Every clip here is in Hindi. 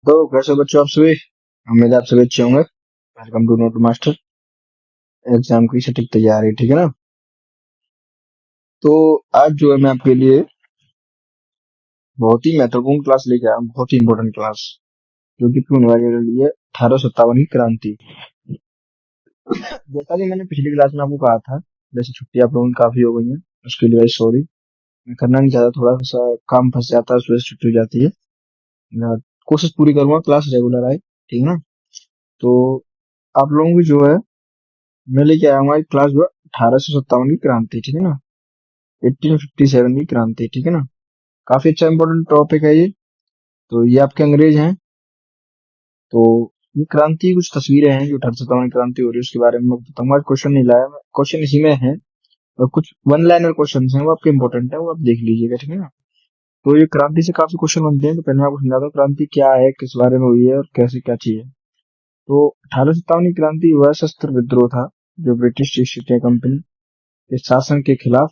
तो कैसे बच्चों आप सभी, उम्मीद है आप सभी अच्छे होंगे। Welcome to Note Master. Exam की सटीक तैयारी, ठीक है ना। तो आज जो है मैं आपके लिए बहुत ही महत्वपूर्ण क्लास लेके आया हूँ, बहुत ही इंपॉर्टेंट क्लास, जो कि होने वाली है 1857 की क्रांति। जैसा कि मैंने पिछली क्लास में आपको कहा था, जैसे छुट्टी आप लोगों की काफी हो गई है, उसके लिए सॉरी। मैं करना नहीं चाहता, थोड़ा सा काम फंस जाता है, उस वजह से छुट्टी हो जाती है। मैं कोशिश पूरी करूंगा क्लास रेगुलर आए, ठीक है ना। तो आप लोगों की जो है मैं लेके आया हूँ क्लास जो 1857 की क्रांति, ठीक है ना। 1857 की क्रांति, ठीक है ना। काफी अच्छा इंपॉर्टेंट टॉपिक है ये। तो ये आपके अंग्रेज हैं। तो ये क्रांति कुछ तस्वीरें हैं जो 1857 क्रांति हो रही है, उसके बारे में मैं बताऊंगा। क्वेश्चन नहीं लाया मैं, क्वेश्चन इसी में है, और कुछ वन लाइनर क्वेश्चन हैं, वो आपके इंपॉर्टेंट है, वो आप देख लीजिएगा, ठीक है ना। तो ये क्रांति से काफी क्वेश्चन बनते हैं। तो पहले मैं आपको समझाता हूँ क्रांति क्या है, किस बारे में हुई है और कैसे क्या चीज है। तो 1857 की क्रांति वह सशस्त्र विद्रोह था जो ब्रिटिश ईस्ट इंडिया कंपनी के शासन के खिलाफ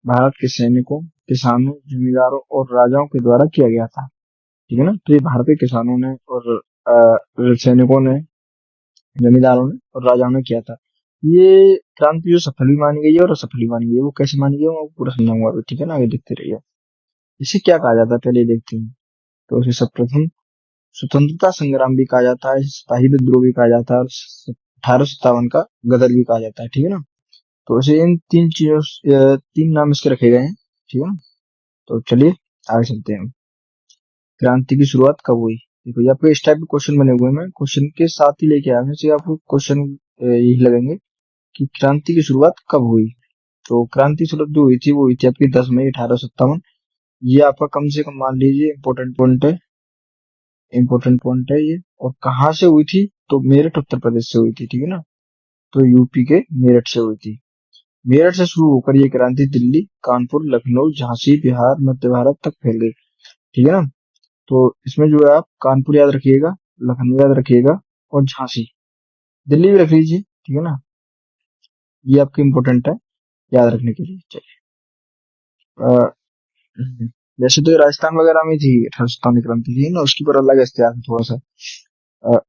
भारत के सैनिकों, किसानों, जमींदारों और राजाओं के द्वारा किया गया था, ठीक है ना। तो ये भारतीय किसानों ने और सैनिकों ने, जमींदारों ने और राजाओं ने किया था। ये क्रांति जो सफल भी मानी गई है और असफल भी मानी गई है। वो कैसे मानी गई है, मैं आपको पूरा समझाऊंगा अभी, ठीक है ना। आगे देखते रहिए। इसे क्या कहा जाता है पहले ये देखते हैं। तो इसे सर्वप्रथम स्वतंत्रता संग्राम भी कहा जाता है, सिपाही विद्रोह भी कहा जाता है, और 1857 का गदर भी कहा जाता है, ठीक है ना। तो इसे इन तीन चीजों तीन नाम इसके रखे गए हैं, ठीक है ना। तो चलिए आगे चलते हैं। क्रांति की शुरुआत कब हुई। देखो ये आपके इस टाइप के क्वेश्चन बने हुए हैं, मैं क्वेश्चन के साथ ही लेके आया हूं, इसलिए आपको क्वेश्चन यही लगेंगे कि क्रांति की शुरुआत कब हुई। तो क्रांति शुरुआत जो हुई थी वो हुई थी आपकी 10 मई 1857। ये आपका कम से कम मान लीजिए इंपॉर्टेंट पॉइंट है, इंपॉर्टेंट पॉइंट है ये। और कहाँ से हुई थी, तो मेरठ उत्तर प्रदेश से हुई थी, ठीक है ना। तो यूपी के मेरठ से हुई थी। मेरठ से शुरू होकर ये क्रांति दिल्ली, कानपुर, लखनऊ, झांसी, बिहार, मध्य भारत तक फैल गई, ठीक है ना। तो इसमें जो है आप कानपुर याद रखिएगा, लखनऊ याद रखिएगा, और झांसी, दिल्ली भी रख लीजिए, ठीक है ना। ये आपके इंपॉर्टेंट है याद रखने के लिए। चलिए वैसे तो ये राजस्थान वगैरह में थी 1857 क्रांति थी ना, उसकी पर अलग इतिहास है थोड़ा सा।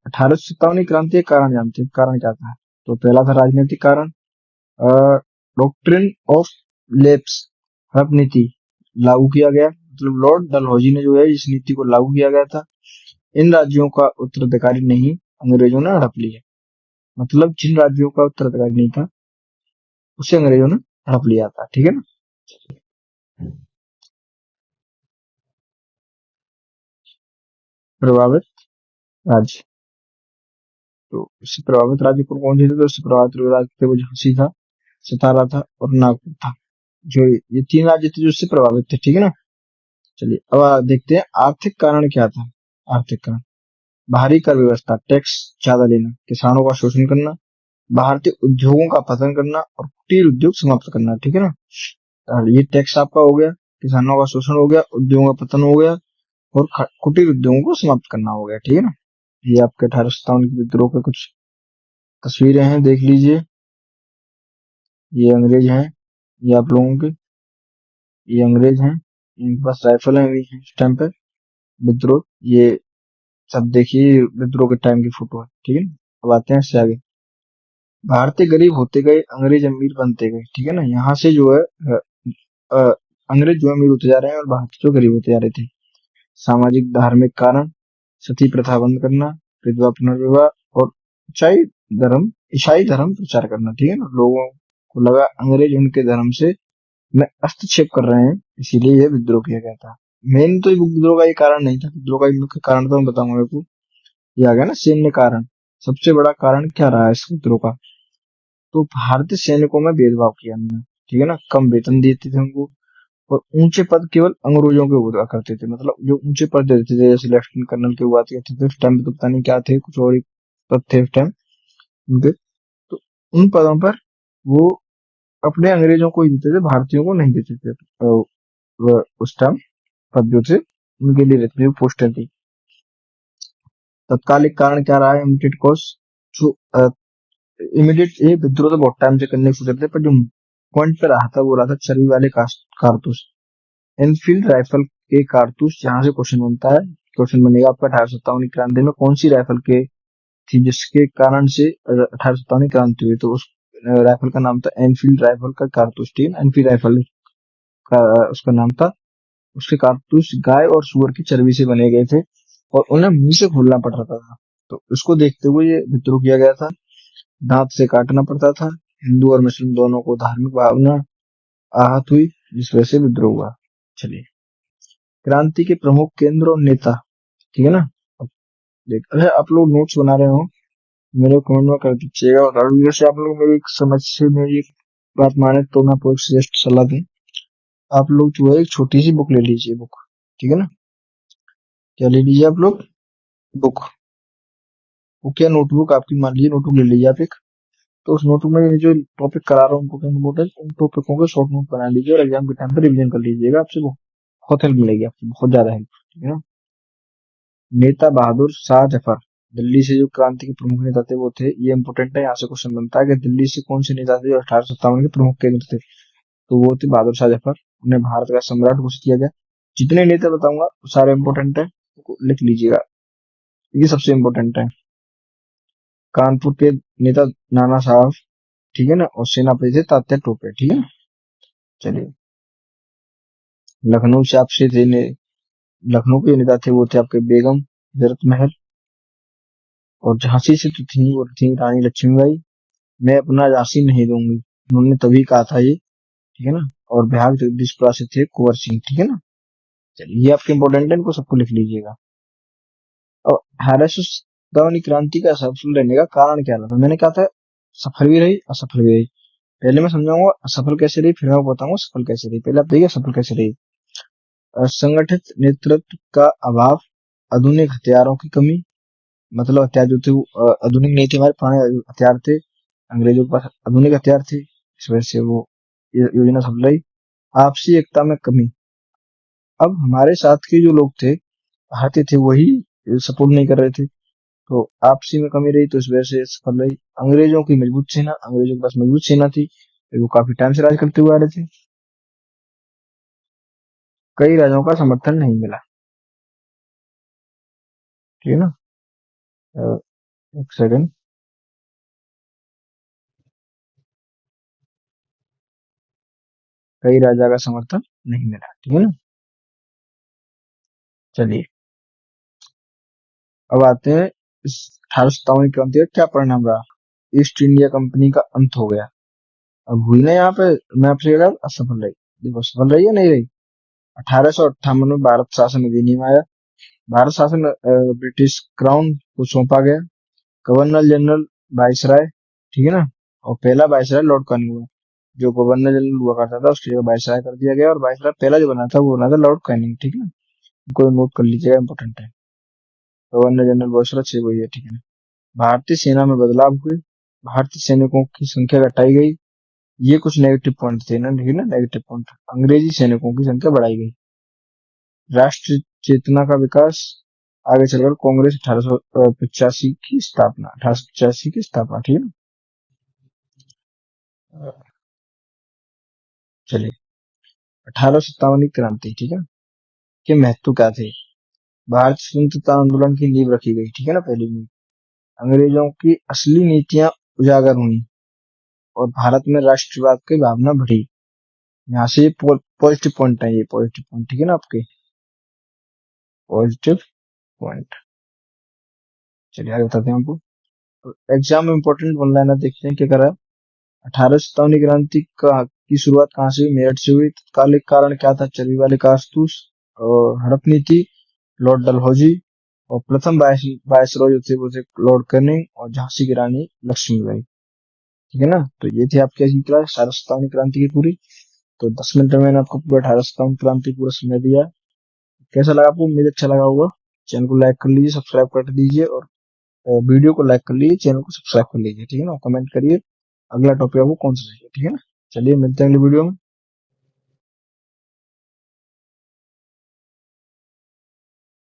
1857 क्रांति के कारण जानते हैं, कारण क्या था। तो पहला था राजनीतिक कारण। डॉक्ट्रिन ऑफ लेप्स, हड़प नीति लागू किया गया, मतलब लॉर्ड डलहौजी ने जो है इस नीति को लागू किया गया था। इन राज्यों का उत्तराधिकारी नहीं अंग्रेजों ने हड़प लिया, मतलब जिन राज्यों का उत्तराधिकारी नहीं था उसे अंग्रेजों ने हड़प लिया था, ठीक है ना। प्रभावित राज्य, तो इससे प्रभावित राज्य कौन से थे। तो इससे प्रभावित राज्य थे वो झांसी था, सतारा था और नागपुर था। जो ये तीन राज्य थे जो इससे प्रभावित थे, ठीक है ना। चलिए अब देखते हैं आर्थिक कारण क्या था। आर्थिक कारण भारी कर व्यवस्था, टैक्स ज्यादा लेना, किसानों का शोषण करना, भारतीय उद्योगों का पतन करना और कुटीर उद्योग समाप्त करना, ठीक है ना। और ये टैक्स आपका हो गया, किसानों का शोषण हो गया, उद्योगों का पतन हो गया, और कुटीर उद्योगों को समाप्त करना हो गया, ठीक है ना। ये आपके 1857 के विद्रोह के कुछ तस्वीरें हैं, देख लीजिए। ये अंग्रेज हैं, ये आप लोगों के, ये अंग्रेज हैं, इनके पास राइफल हुई है इस टाइम पे। विद्रोह ये सब देखिए, विद्रोह के टाइम की फोटो है, ठीक है ना। अब आते हैं इससे आगे। भारतीय गरीब होते गए, अंग्रेज अमीर बनते गए, ठीक है ना। यहाँ से जो है अ, अंग्रेज जो अमीर होते जा रहे हैं और भारतीय जो गरीब होते जा रहे थे। सामाजिक धार्मिक कारण, सती प्रथा बंद करना, विधवा पुनर्विवाह, और ईसाई ईसाई धर्म प्रचार करना, ठीक है ना। लोगों को लगा अंग्रेज उनके धर्म से में हस्तक्षेप कर रहे हैं, इसीलिए यह विद्रोह किया गया था। मेन तो विद्रोह का ये कारण नहीं था, विद्रोह का मुख्य कारण तो मैं बताऊंगा आपको। ये आ गया ना सैन्य कारण। सबसे बड़ा कारण क्या रहा है इस विद्रोह का। तो भारतीय सैनिकों में भेदभाव किया उन्होंने, ठीक है ना। कम वेतन देते थे उनको, और ऊंचे पद केवल अंग्रेजों के हुआ करते थे, मतलब जो ऊंचे पद देते थे जैसे लेफ्टिनेंट कर्नल के हुआ करते थे उस टाइम पे, तो पता नहीं क्या थे, कुछ और ही पद थे उस टाइम उनके। तो उन पदों पर वो अपने अंग्रेजों को ही देते थे, भारतीयों को नहीं देते थे। उस टाइम पद जो थे उनके लिए रहते थे, पोस्टें थी। तत्कालिक कारण क्या रहा है, इमीडिएट कॉज। जो इमीडिएट ये विद्रोह तो बहुत टाइम से करने को सोच थे, पर जो पॉइंट पे रहा था वो रहा था चर्बी वाले कारतूस, एनफील्ड राइफल के कारतूस। यहाँ से क्वेश्चन बनता है क्वेश्चन बनेगा आपका 1857 की क्रांति में कौन सी राइफल के थी जिसके कारण से 1857 की क्रांति हुई? तो उस राइफल का नाम था एनफील्ड राइफल का कारतूस, ठीक है, एनफील्ड राइफल का उसका नाम था। उसके कारतूस गाय और सुअर की चर्बी से बने गए थे और उन्हें मुंह से खोलना पड़ रहा था। तो इसको देखते हुए ये विद्रोह किया गया था। दांत से काटना पड़ता था। हिंदू और मुस्लिम दोनों को धार्मिक भावना आहत हुई, जिस वजह से विद्रोह हुआ। चलिए, क्रांति के प्रमुख केंद्र और नेता, ठीक है ना। अब देख, अगर आप लोग नोट्स बना रहे हो मेरे कमेंट में कर दीजिएगा, और वीडियो से आप लोग मेरी एक समझ से मेरी एक बात माने तो मैं आपको एक सजेस्ट सलाह दूं, आप लोग जो है एक छोटी सी बुक ले लीजिए, बुक, ठीक है ना। क्या ले लीजिए आप लोग? बुक। बुक या नोटबुक, आपकी मान लीजिए नोटबुक ले लीजिए आप एक। तो उस नोटबुक में जो टॉपिक करा रहा हूँ इम्पोर्टेंट, उन टॉपिकों के शॉर्ट नोट बना लीजिए और एग्जाम के टाइम पर रिविजन कर लीजिएगा। आपसे बहुत हेल्प मिलेगी, आपकी बहुत ज्यादा हेल्प, ठीक है ना। नेता बहादुर शाह जफर, दिल्ली से जो क्रांति के प्रमुख नेता थे वो थे, ये इंपोर्टेंट है, यहाँ से क्वेश्चन बनता है कि दिल्ली से कौन से नेता थे जो 1857 के प्रमुख केंद्र थे? तो वो थे बहादुर शाह जफर। उन्हें भारत का सम्राट घोषित किया गया। जितने नेता बताऊंगा वो सारे इंपोर्टेंट है, लिख लीजिएगा, ये सबसे इंपोर्टेंट है। कानपुर के नेता नाना साहब, ठीक है ना, और सेनापति थे तात्या टोपे, ठीक है ना। चलिए, लखनऊ से आपसे थे लखनऊ के नेता थे वो थे आपके बेगम जरत महल। और झांसी से तो थी वो थी रानी लक्ष्मीबाई। मैं अपना झांसी नहीं दूंगी, उन्होंने तभी कहा था ये, ठीक है ना। और बिहार जगदीशपुरा से थे कुंवर सिंह, ठीक है ना। चलिए, ये आपके इंपोर्टेंट है, इनको सबको लिख लीजिएगा। और 1857 क्रांति का सफल रहने का कारण क्या था? मैंने कहा था सफल भी रही असफल भी रही। पहले मैं समझाऊंगा असफल कैसे रही, फिर मैं बताऊंगा सफल कैसे रही। पहले आप देखिए सफल कैसे रही। संगठित नेतृत्व का अभाव, आधुनिक हथियारों की कमी, मतलब हथियार जो थे वो आधुनिक नहीं थे, हमारे पुराने हथियार थे, अंग्रेजों के पास आधुनिक हथियार थे, इस वजह से वो योजना सफल रही। आपसी एकता में कमी, अब हमारे साथ के जो लोग थे, भारतीय थे, वही सपोर्ट नहीं कर रहे थे, तो आपसी में कमी रही, तो इस वजह से सफल रही। अंग्रेजों की मजबूत सेना, अंग्रेजों के पास मजबूत सेना थी, वो काफी टाइम से राज करते हुए आ रहे थे। कई राजाओं का समर्थन नहीं मिला, ठीक है ना। अ, एक सेकंड। कई राजा का समर्थन नहीं मिला, ठीक है ना। चलिए, अब आते हैं इस 1857 क्रांति का क्या परिणाम रहा। ईस्ट इंडिया कंपनी का अंत हो गया। अब हुई ना यहाँ पे, मैं आपसे कह रहा हूँ असफल रही। देखो सफल रही या नहीं रही। 1858 में भारत शासन अधिनियम आया। भारत शासन ब्रिटिश क्राउन को सौंपा गया। गवर्नर जनरल वायसराय, ठीक है ना। और पहला वायसराय लॉर्ड कर्नगल हुआ। जो गवर्नर जनरल हुआ करता था उसकी जगह वायसराय कर दिया गया, और वायसराय पहला जो बना था वो बना था लॉर्ड कैनिंग, ठीक है ना। इनको नोट कर लीजिएगा, इंपॉर्टेंट है। गवर्नर जनरल वायसराय 6 वही है, ठीक है ना। भारतीय सेना में बदलाव हुए। भारतीय सैनिकों की संख्या घटाई गई। ये कुछ नेगेटिव पॉइंट थे ना, ठीक है ना, नेगेटिव पॉइंट। अंग्रेजी सैनिकों की संख्या बढ़ाई गई। राष्ट्र चेतना का विकास। आगे चलकर कांग्रेस 1885 की स्थापना, 1885 की स्थापना, ठीक है ना। चलिए, 1857 की क्रांति, ठीक है, के महत्व क्या थे। भारत स्वतंत्रता आंदोलन की नींव रखी गई, ठीक है ना, पहली नींव। अंग्रेजों की असली नीतियां उजागर हुई और भारत में राष्ट्रवाद की भावना बढ़ी। यहाँ से पॉजिटिव पॉइंट है, ये पॉजिटिव पॉइंट, ठीक है ना, आपके पॉजिटिव पॉइंट। चलिए आगे बताते हैं आपको। एग्जाम में इंपॉर्टेंट वन लाइनर देखते हैं क्या करा। 1857 क्रांति की शुरुआत कहाँ से हुई? मेरठ से हुई। तत्कालिक कारण क्या था? चर्बी वाले कारतूस। और हड़प नीति, लॉर्ड डलहौजी। और प्रथम वायसरॉय जो थे वो थे लॉर्ड कर्निंग, और झांसी की रानी लक्ष्मीबाई, ठीक है ना। तो ये थी आपकी आज की क्लास 1857 क्रांति की पूरी। तो 10 मिनट में मैंने आपको पूरा 1857 क्रांति पूरा समझ दिया। कैसा लगा आपको? उम्मीद अच्छा लगा होगा। चैनल को लाइक कर लीजिए, सब्सक्राइब कर दीजिए, और वीडियो को लाइक कर लीजिए, चैनल को सब्सक्राइब कर लीजिए, ठीक है ना। कमेंट करिए अगला टॉपिक आपको कौन सा चाहिए, ठीक है ना। चलिए, मिलते हैं अगले वीडियो में।